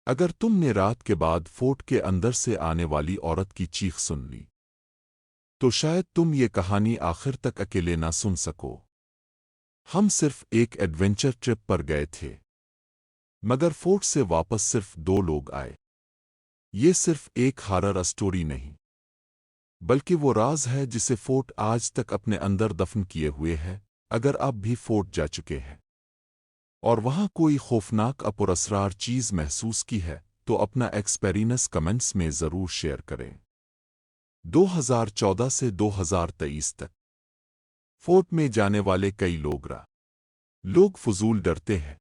اگر تم نے رات کے بعد فورٹ کے اندر سے آنے والی عورت کی چیخ سن لی تو شاید تم یہ کہانی آخر تک اکیلے نہ سن سکو۔ ہم صرف ایک ایڈونچر ٹرپ پر گئے تھے، مگر فورٹ سے واپس صرف 2 لوگ آئے۔ یہ صرف ایک ہارر اسٹوری نہیں، بلکہ وہ راز ہے جسے فورٹ آج تک اپنے اندر دفن کیے ہوئے ہے۔ اگر آپ بھی فورٹ جا چکے ہیں اور وہاں کوئی خوفناک پراسرار چیز محسوس کی ہے تو اپنا ایکسپیرینس کمنٹس میں ضرور شیئر کریں۔ 2014 سے 2023 تک فورٹ میں جانے والے کئی لوگ فضول ڈرتے ہیں۔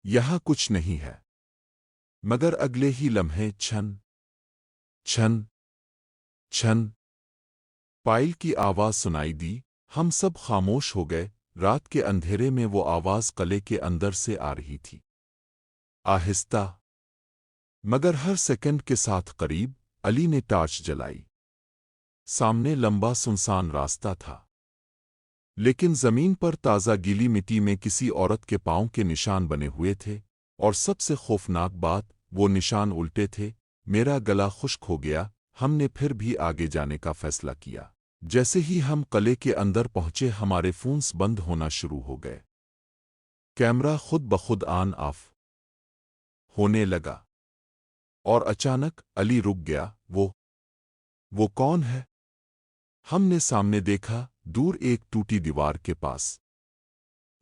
یہاں کچھ نہیں ہے، مگر اگلے ہی لمحے چھن چھن چھن پائل کی آواز سنائی دی۔ ہم سب خاموش ہو گئے۔ رات کے اندھیرے میں وہ آواز قلعے کے اندر سے آ رہی تھی، آہستہ مگر ہر سیکنڈ کے ساتھ قریب۔ علی نے ٹارچ جلائی۔ سامنے لمبا سنسان راستہ تھا، لیکن زمین پر تازہ گیلی مٹی میں کسی عورت کے پاؤں کے نشان بنے ہوئے تھے، اور سب سے خوفناک بات، وہ نشان الٹے تھے۔ میرا گلا خشک ہو گیا۔ ہم نے پھر بھی آگے جانے کا فیصلہ کیا۔ جیسے ہی ہم قلعے کے اندر پہنچے ہمارے فونز بند ہونا شروع ہو گئے۔ کیمرہ خود بخود آن آف ہونے لگا، اور اچانک علی رک گیا۔ وہ کون ہے؟ ہم نے سامنے دیکھا، دور ایک ٹوٹی دیوار کے پاس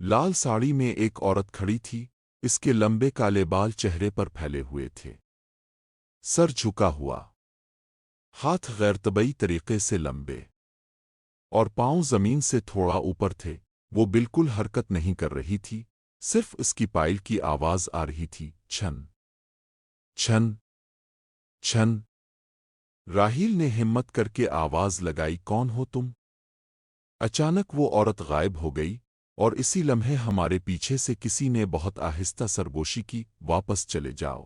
لال ساڑی میں ایک عورت کھڑی تھی۔ اس کے لمبے کالے بال چہرے پر پھیلے ہوئے تھے، سر جھکا ہوا، ہاتھ غیر طبیعی طریقے سے لمبے، اور پاؤں زمین سے تھوڑا اوپر تھے۔ وہ بالکل حرکت نہیں کر رہی تھی، صرف اس کی پائل کی آواز آ رہی تھی، چھن چھن چھن۔ راہیل نے ہمت کر کے آواز لگائی، کون ہو تم؟ اچانک وہ عورت غائب ہو گئی، اور اسی لمحے ہمارے پیچھے سے کسی نے بہت آہستہ سرگوشی کی، واپس چلے جاؤ۔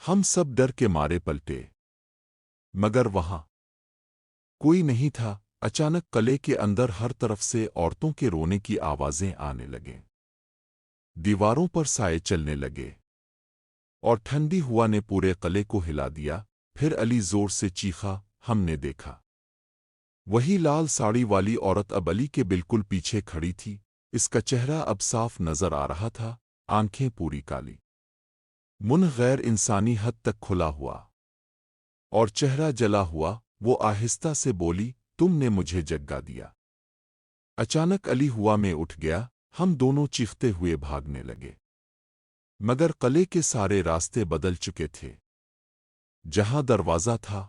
ہم سب ڈر کے مارے پلٹے، مگر وہاں کوئی نہیں تھا۔ اچانک قلعے کے اندر ہر طرف سے عورتوں کے رونے کی آوازیں آنے لگیں، دیواروں پر سائے چلنے لگے، اور ٹھنڈی ہوا نے پورے قلعے کو ہلا دیا۔ پھر علی زور سے چیخا۔ ہم نے دیکھا وہی لال ساڑی والی عورت اب علی کے بالکل پیچھے کھڑی تھی۔ اس کا چہرہ اب صاف نظر آ رہا تھا، آنکھیں پوری کالی، منہ غیر انسانی حد تک کھلا ہوا، اور چہرہ جلا ہوا۔ وہ آہستہ سے بولی، تم نے مجھے جگا دیا۔ اچانک علی ہوا میں اٹھ گیا۔ ہم دونوں چیختے ہوئے بھاگنے لگے، مگر قلعے کے سارے راستے بدل چکے تھے۔ جہاں دروازہ تھا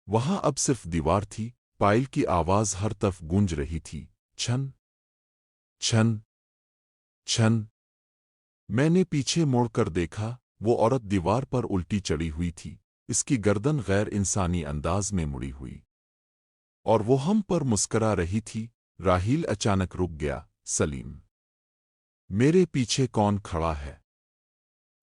وہاں اب صرف دیوار تھی۔ پائل کی آواز ہر طرف گونج رہی تھی، چھن چھن چھن۔ میں نے پیچھے موڑ کر دیکھا، وہ عورت دیوار پر الٹی چڑھی ہوئی تھی، اس کی گردن غیر انسانی انداز میں مڑی ہوئی، اور وہ ہم پر مسکرا رہی تھی۔ راہیل اچانک رک گیا، سلیم، میرے پیچھے کون کھڑا ہے؟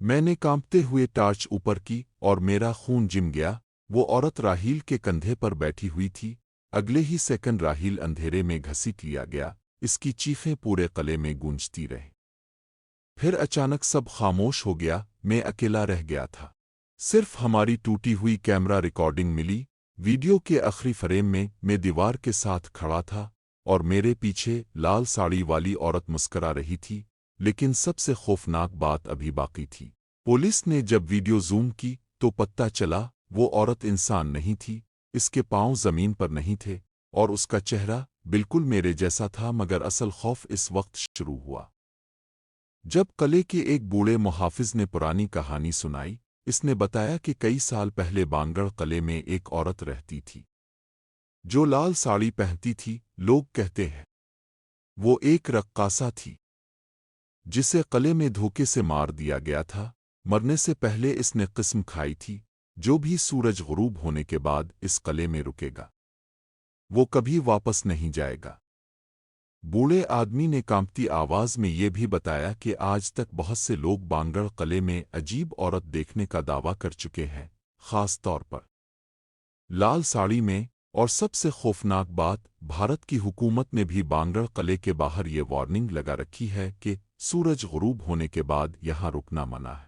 میں نے کانپتے ہوئے ٹارچ اوپر کی، اور میرا خون جم گیا۔ وہ عورت راہیل کے کندھے پر بیٹھی ہوئی تھی۔ اگلے ہی سیکنڈ راہیل اندھیرے میں گھسیٹ لیا گیا۔ اس کی چیخیں پورے قلعے میں گونجتی رہیں۔ پھر اچانک سب خاموش ہو گیا۔ میں اکیلا رہ گیا تھا، صرف ہماری ٹوٹی ہوئی کیمرہ ریکارڈنگ ملی۔ ویڈیو کے آخری فریم میں دیوار کے ساتھ کھڑا تھا، اور میرے پیچھے لال ساڑی والی عورت مسکرا رہی تھی۔ لیکن سب سے خوفناک بات ابھی باقی تھی۔ پولیس نے جب ویڈیو زوم کی تو پتہ چلا وہ عورت انسان نہیں تھی۔ اس کے پاؤں زمین پر نہیں تھے، اور اس کا چہرہ بالکل میرے جیسا تھا۔ مگر اصل خوف اس وقت شروع ہوا جب قلعے کے ایک بوڑھے محافظ نے پرانی کہانی سنائی۔ اس نے بتایا کہ کئی سال پہلے بانگڑ قلعے میں ایک عورت رہتی تھی جو لال ساڑی پہنتی تھی۔ لوگ کہتے ہیں وہ ایک رقاصہ تھی جسے قلعے میں دھوکے سے مار دیا گیا تھا۔ مرنے سے پہلے اس نے قسم کھائی تھی، جو بھی سورج غروب ہونے کے بعد اس قلعے میں رکے گا وہ کبھی واپس نہیں جائے گا۔ بوڑھے آدمی نے کانپتی آواز میں یہ بھی بتایا کہ آج تک بہت سے لوگ بانگڑ قلعے میں عجیب عورت دیکھنے کا دعویٰ کر چکے ہیں، خاص طور پر لال ساڑی میں۔ اور سب سے خوفناک بات، بھارت کی حکومت نے بھی بانگڑ قلعے کے باہر یہ وارننگ لگا رکھی ہے کہ سورج غروب ہونے کے بعد یہاں رکنا منع ہے۔